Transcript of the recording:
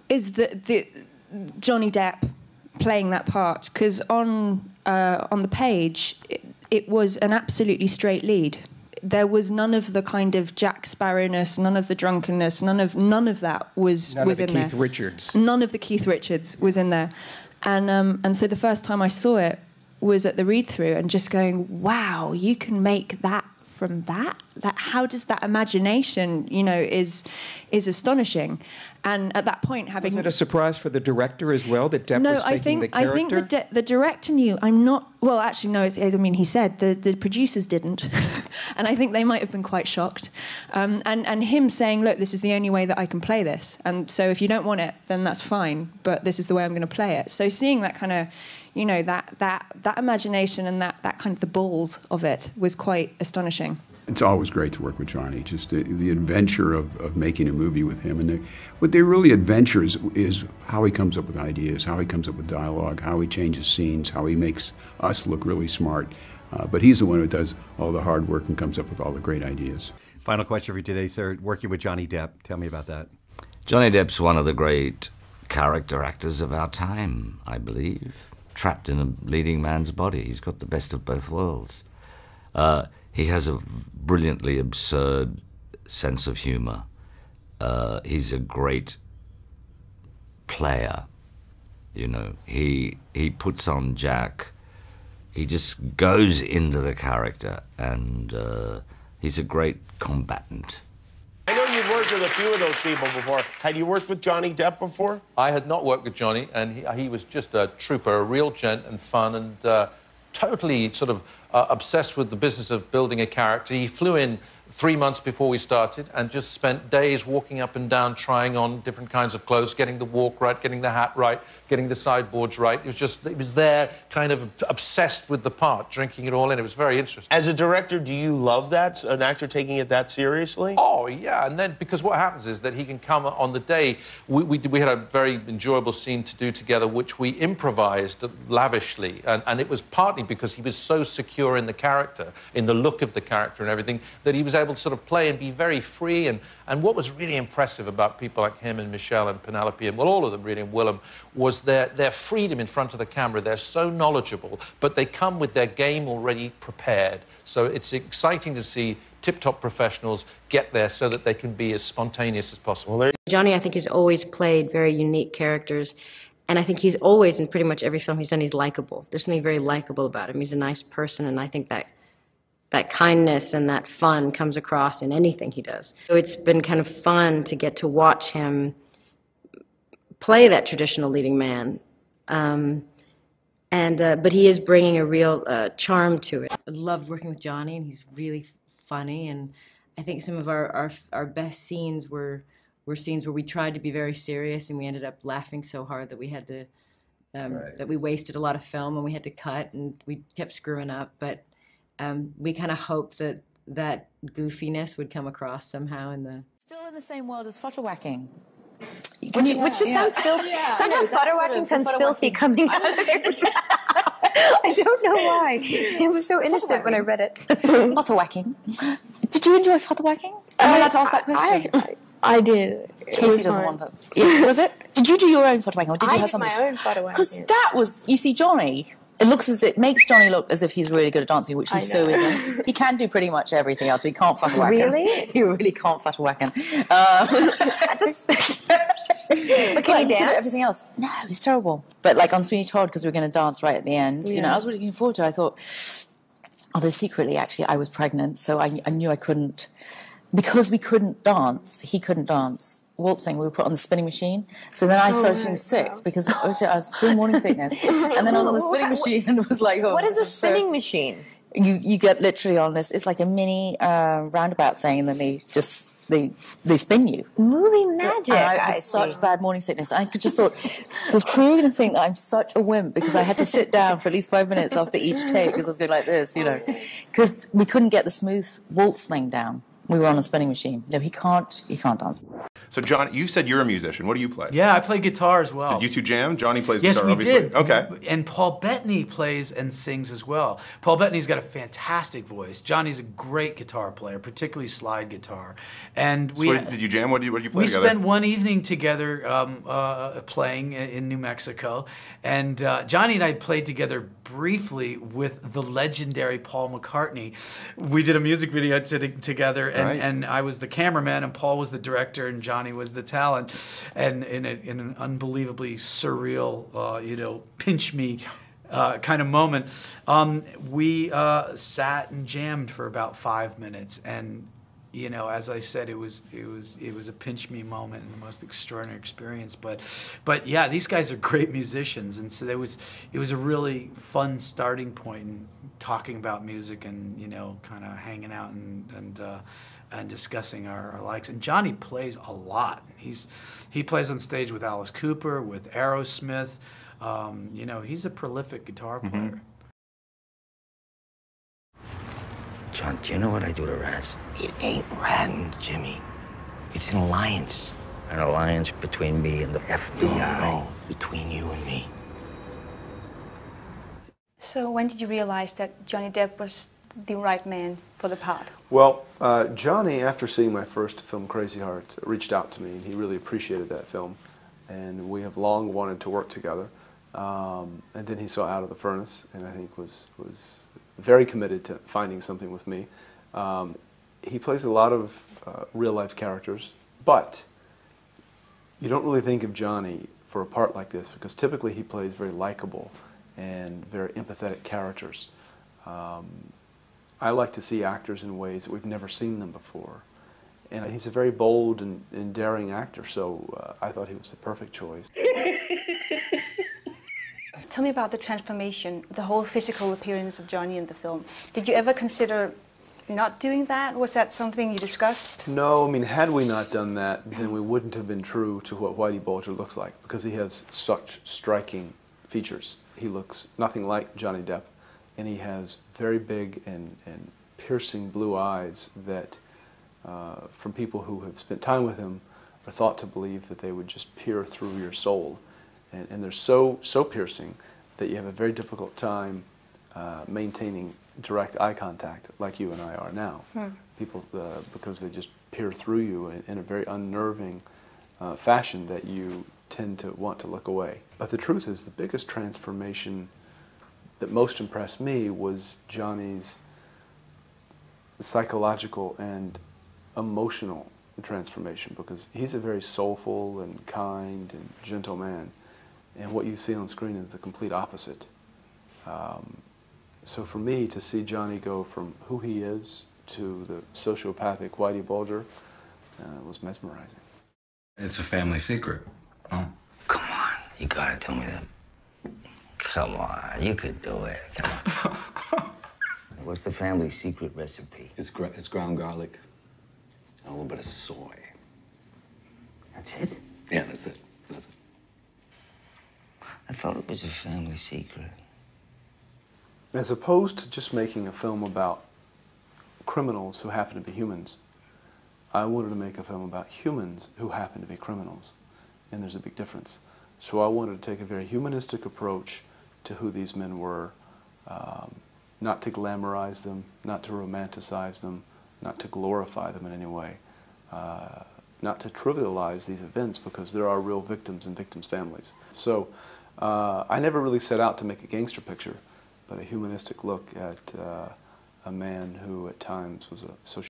is the Johnny Depp playing that part, because on the page it was an absolutely straight lead. There was none of the kind of Jack Sparrowness, none of the drunkenness, none of that was in there. None of the Keith Richards. None of the Keith Richards was in there, and so the first time I saw it was at the read-through, and just going, wow, you can make that from that. How does that imagination, is astonishing. And at that point, having... Was it a surprise for the director as well, that Depp was taking the character? I think the director knew. I'm not... Well, actually, no, he said the producers didn't. And I think they might have been quite shocked. And him saying, look, this is the only way that I can play this. And so if you don't want it, then that's fine. But this is the way I'm going to play it. So seeing that kind of... that imagination and that kind of the balls of it was quite astonishing. It's always great to work with Johnny, just the adventure of making a movie with him. And what they really adventure is how he comes up with ideas, how he comes up with dialogue, how he changes scenes, how he makes us look really smart. But he's the one who does all the hard work and comes up with all the great ideas. Final question for you today, sir. Working with Johnny Depp, tell me about that. Johnny Depp's one of the great character actors of our time, I believe. Trapped in a leading man's body. He's got the best of both worlds. He has a brilliantly absurd sense of humor. He's a great player, He puts on Jack. He just goes into the character, and he's a great combatant. I know you've worked with a few of those people before. Had you worked with Johnny Depp before? I had not worked with Johnny, and he was just a trooper, a real gent and fun, and totally sort of obsessed with the business of building a character. He flew in 3 months before we started and just spent days walking up and down, trying on different kinds of clothes, getting the walk right, getting the hat right, getting the sideboards right. It was there, kind of obsessed with the part, drinking it all in. It was very interesting. As a director, do you love that, an actor taking it that seriously? Oh, yeah, and then, because what happens is that he can come on the day. We had a very enjoyable scene to do together, which we improvised lavishly, and it was partly because he was so secure in the character, in the look of the character and everything, that he was able to sort of play and be very free. And what was really impressive about people like him and Michelle and Penelope, and well, all of them really, and Willem, was their freedom in front of the camera. They're so knowledgeable, but they come with their game already prepared. So it's exciting to see tip-top professionals get there so that they can be as spontaneous as possible. Johnny, I think, has always played very unique characters. And I think he's always, in pretty much every film he's done, he's likable. There's something very likable about him. He's a nice person, and I think that kindness and that fun comes across in anything he does. So it's been kind of fun to get to watch him play that traditional leading man. But he is bringing a real charm to it. I loved working with Johnny, and he's really funny. And I think some of our best scenes were scenes where we tried to be very serious, and we ended up laughing so hard that we had to, that we wasted a lot of film, and we had to cut, and we kept screwing up. But we kind of hoped that goofiness would come across somehow in the... Still in the same world as photo whacking. Which just sounds filthy. Yeah. Somehow photo whacking sounds filthy coming out of there. I don't know why. It was so innocent when I read it. Photo whacking. Did you enjoy photo whacking? Am I allowed to ask that question? I did. Casey doesn't want that. Yeah. Was it? Did you do your own photo whacking, or did you have something? I did my own photo whacking. Because that was, you see, Johnny. It makes Johnny look as if he's really good at dancing, which he so isn't. He can do pretty much everything else, but he can't photo whack. Really? He really can't photo whack. But can he dance? Everything else. No, he's terrible. But like on Sweeney Todd, because we were going to dance right at the end, I was really looking forward to it. I thought, although secretly, actually, I was pregnant, so I knew I couldn't. Because we couldn't dance, he couldn't dance. Waltzing, we were put on the spinning machine. So then I started feeling sick because obviously I was doing morning sickness, and then I was on the spinning machine and it was like, oh, what is a spinning machine? You get literally on this. It's like a mini roundabout thing, and then they spin you. Movie magic. And I had such bad morning sickness. I just thought, was Crew going to think that I'm such a wimp because I had to sit down for at least 5 minutes after each take because I was going like this, because we couldn't get the smooth waltz thing down. we were on a spinning machine. No, he can't dance. So, John, you said you're a musician. What do you play? Yeah, I play guitar as well. Did you two jam? Johnny plays yes, guitar, we obviously. Did. Okay. And Paul Bettany plays and sings as well. Paul Bettany's got a fantastic voice. Johnny's a great guitar player, particularly slide guitar. And so did you jam? What did you play we together? We spent one evening together playing in New Mexico. And Johnny and I played together briefly with the legendary Paul McCartney. We did a music video together, and I was the cameraman, and Paul was the director, and Johnny was the talent. And in an unbelievably surreal, you know, pinch me kind of moment, we sat and jammed for about 5 minutes, and you know, as I said, it was a pinch me moment and the most extraordinary experience. But yeah, these guys are great musicians, and so it was a really fun starting point in talking about music and, you know, kind of hanging out and discussing our likes. And Johnny plays a lot. He plays on stage with Alice Cooper, with Aerosmith. You know, he's a prolific guitar player. John, do you know what I do to rats? It ain't ratting, Jimmy. It's an alliance. An alliance between me and the FBI? No, between you and me. So when did you realize that Johnny Depp was the right man for the part? Well, Johnny, after seeing my first film, Crazy Heart, reached out to me, and he really appreciated that film. And we have long wanted to work together. And then he saw Out of the Furnace, and I think was very committed to finding something with me. He plays a lot of real-life characters, but you don't really think of Johnny for a part like this, because typically he plays very likable and very empathetic characters. I like to see actors in ways that we've never seen them before. And he's a very bold and daring actor, so I thought he was the perfect choice. Tell me about the transformation, the whole physical appearance of Johnny in the film. Did you ever consider not doing that? Was that something you discussed? No, I mean, had we not done that, then we wouldn't have been true to what Whitey Bulger looks like, because he has such striking features. He looks nothing like Johnny Depp, and he has very big and piercing blue eyes that, from people who have spent time with him, are thought to believe that they would just peer through your soul. And they're so piercing that you have a very difficult time maintaining direct eye contact like you and I are now. People, because they just peer through you in a very unnerving fashion that you tend to want to look away. But the truth is, the biggest transformation that most impressed me was Johnny's psychological and emotional transformation, because he's a very soulful and kind and gentle man. And what you see on screen is the complete opposite. So for me, to see Johnny go from who he is to the sociopathic Whitey Bulger was mesmerizing. It's a family secret. Oh. Come on, you gotta tell me that. Come on, you could do it. Come on. What's the family secret recipe? It's ground garlic and a little bit of soy. That's it? Yeah, that's it. That's it. I thought it was a family secret. As opposed to just making a film about criminals who happen to be humans, I wanted to make a film about humans who happen to be criminals. And there's a big difference. So I wanted to take a very humanistic approach to who these men were, not to glamorize them, not to romanticize them, not to glorify them in any way, not to trivialize these events, because there are real victims and victims' families. So I never really set out to make a gangster picture, but a humanistic look at a man who at times was a social